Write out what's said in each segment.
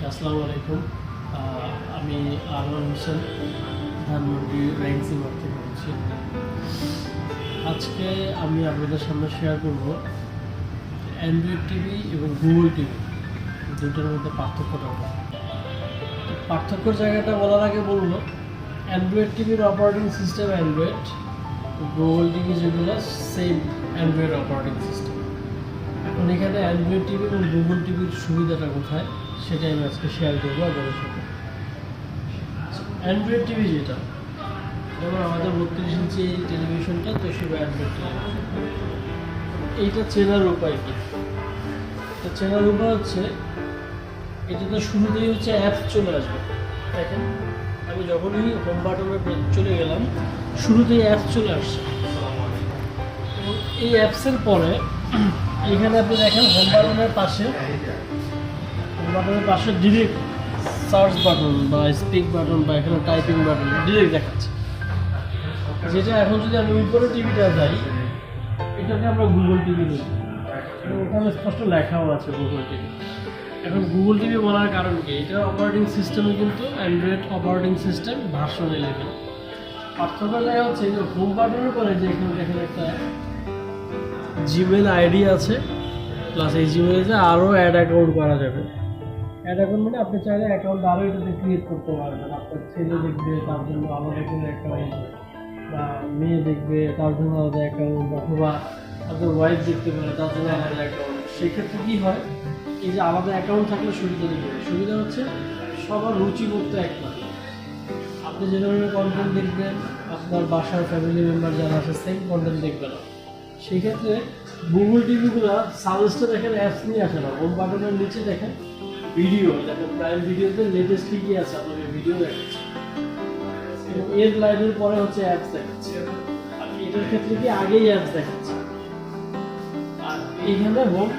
আসসালামু আলাইকুম। আমি আনোয়ার হোসেন ধানমন্ডি র্যাংসি মাঠ থেকে বলছি। আজকে আমি আপনাদের সামনে শেয়ার করব অ্যান্ড্রয়েড টিভি এবং গুগল টিভি দুটোর মধ্যে পার্থক্যটা। পার্থক্যর জায়গাটা বলার আগে বলব, অ্যান্ড্রয়েড টিভির operating system Android, Google TV যেগুলো সেম অ্যান্ড্রয়েড অপারেটিং সিস্টেম। এখন এখানে অ্যান্ড্রয়েড টিভি এবং গুগল টিভির সুবিধাটা কোথায় সেটাই আমি আজকে শেয়ার করবো আপনাদের সাথে। অ্যান্ড্রয়েড টিভি যেটা, যেমন আমাদের 32 ইঞ্চি এই টেলিভিশনটা তোশিবা অ্যান্ড্রয়েড টেলিভিশন, এইটা চেনার উপায় কি? এটা চেনার উপায় হচ্ছে, এটাতে শুরুতেই হচ্ছে অ্যাপস চলে আসবে। দেখেন, আমি যখনই হোম বাটনে চলে গেলাম শুরুতেই অ্যাপস চলে আসছে। এই অ্যাপসের পরে এখানে আপনি দেখেন হোম বাটনের পাশে ডিরেক্ট সার্চ বাটন বা স্পিক বাটন বা এখানে টাইপিং বাটন ডিরেক্ট দেখাচ্ছে। যেটা এখন যদি আমি উপরে টিভিটা যাই, এটাকে আমরা গুগল টিভি বলি, ওখানে স্পষ্ট লেখাও আছে গুগল টিভি। এখন গুগল টিভি বলার কারণ কি? এটা অপারেটিং সিস্টেমে কিন্তু অ্যান্ড্রয়েড অপারেটিং সিস্টেম ভার্সন 11। পার্থক্য দেখা হচ্ছে যে হোম বাটনের পরে যে এখানে দেখেন একটা জিমেল আইডি আছে, প্লাস এই জিমেলে আরও অ্যাড অ্যাকাউন্ট করা যাবে। অ্যাড অ্যাকাউন্ট মানে আপনি চাইলে অ্যাকাউন্ট আরও এটাতে ক্রিয়েট করতে পারবেন। আপনার ছেলে দেখবে তার জন্য আলাদা করে অ্যাকাউন্ট, বা মেয়ে দেখবে তার জন্য আলাদা অ্যাকাউন্ট, অথবা আপনার ওয়াইফ দেখতে পারে তার জন্য আলাদা অ্যাকাউন্ট। সেক্ষেত্রে কী হয়, এই যে আলাদা অ্যাকাউন্ট থাকলে সুবিধা দেবে। সুবিধা হচ্ছে সবার রুচি করতে এক না, আপনি যে ধরনের কন্টেন্ট দেখবেন আপনার বাসার ফ্যামিলি মেম্বার যারা আছে সেম কন্টেন্ট দেখবে না। সেক্ষেত্রে গুগল টিভিগুলো সাজেস্টে দেখেন অ্যাপস নিয়ে আসে না, হোম বাটনের নিচে দেখেন ভিডিও, দেখেন প্রাইম ভিডিওতে লেটেস্ট কী আছে আপনাকে ভিডিও দেখাচ্ছে, এবং এর লাইনের পরে হচ্ছে অ্যাপস দেখাচ্ছে। আর এটার ক্ষেত্রে কি আগেই অ্যাপস দেখাচ্ছে। আর এইখানে হোম,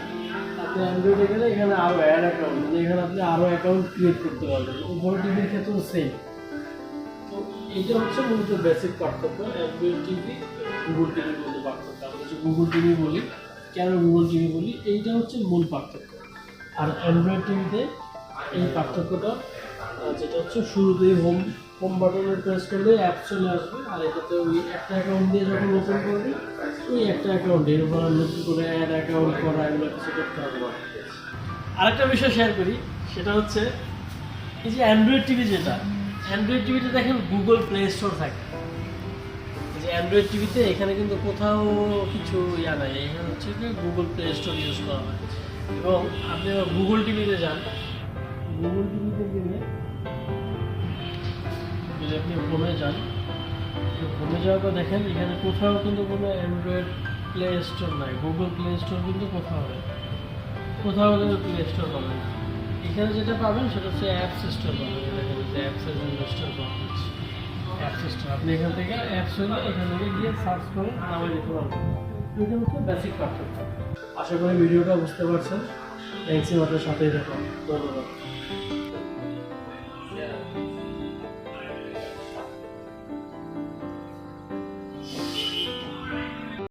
আপনি অ্যান্ড্রয়েডে গেলে এখানে আরও অ্যাড অ্যাকাউন্ট, এখানে আপনি আরও অ্যাকাউন্ট ক্রিয়েট করতে পারবেন। উপরে টিভির ক্ষেত্রেও সেম। তো এইটা হচ্ছে মূলত বেসিক পার্থক্য অ্যান্ড্রয়েড টিভি গুগল টিভির মধ্যে পার্থক্য। আমরা যে গুগল টিভি বলি, কেন গুগল টিভি বলি, এইটা হচ্ছে মূল পার্থক্য। আর অ্যান্ড্রয়েড টিভিতে এই পার্থক্যটা যেটা হচ্ছে শুরুতেই হোম বাটনে প্রেস করলে অ্যাপ চলে আসবে, আর এটাতে ওই একটা অ্যাকাউন্ট দিয়ে যখন ওপেন করবে ওই একটা অ্যাকাউন্টে এর উপর নতুন করে অ্যাড অ্যাকাউন্ট করা এগুলো কিছু করতে হবে না। আরেকটা বিষয় শেয়ার করি, সেটা হচ্ছে এই যে অ্যান্ড্রয়েড টিভি যেটা, অ্যান্ড্রয়েড টিভিতে দেখেন গুগল প্লে স্টোর থাকে। এই যে অ্যান্ড্রয়েড টিভিতে এখানে কিন্তু কোথাও কিছু নাই, এখানে হচ্ছে যে গুগল প্লে স্টোর ইউজ করা হয়। এবং আপনি গুগল টিভিতে যান, গুগল টিভিতে গেলে যদি আপনি হোমে যান, হোমে যাওয়ার পর দেখেন এখানে কোথাও কিন্তু কোনো অ্যান্ড্রয়েড প্লে স্টোর নাই, গুগল প্লে স্টোর কিন্তু কোথাও নেই, কোথাও কিন্তু প্লে স্টোর পাবেন না। এখানে যেটা পাবেন সেটা হচ্ছে অ্যাপস স্টোর পাবেন। দেখা যাচ্ছে অ্যাপসের জন্য স্টোর পাওয়া যাচ্ছে, অ্যাপস স্টোর। আপনি এখান থেকে অ্যাপস হলে এখান থেকে গিয়ে সার্চ করে নামে দিতে পারবেন। এটা হচ্ছে বেসিক পার্থক্য। আশা করি ভিডিওটা বুঝতে পারছেন। থ্যাংকস, আমাদের সাথেই থাকুন। ধন্যবাদ।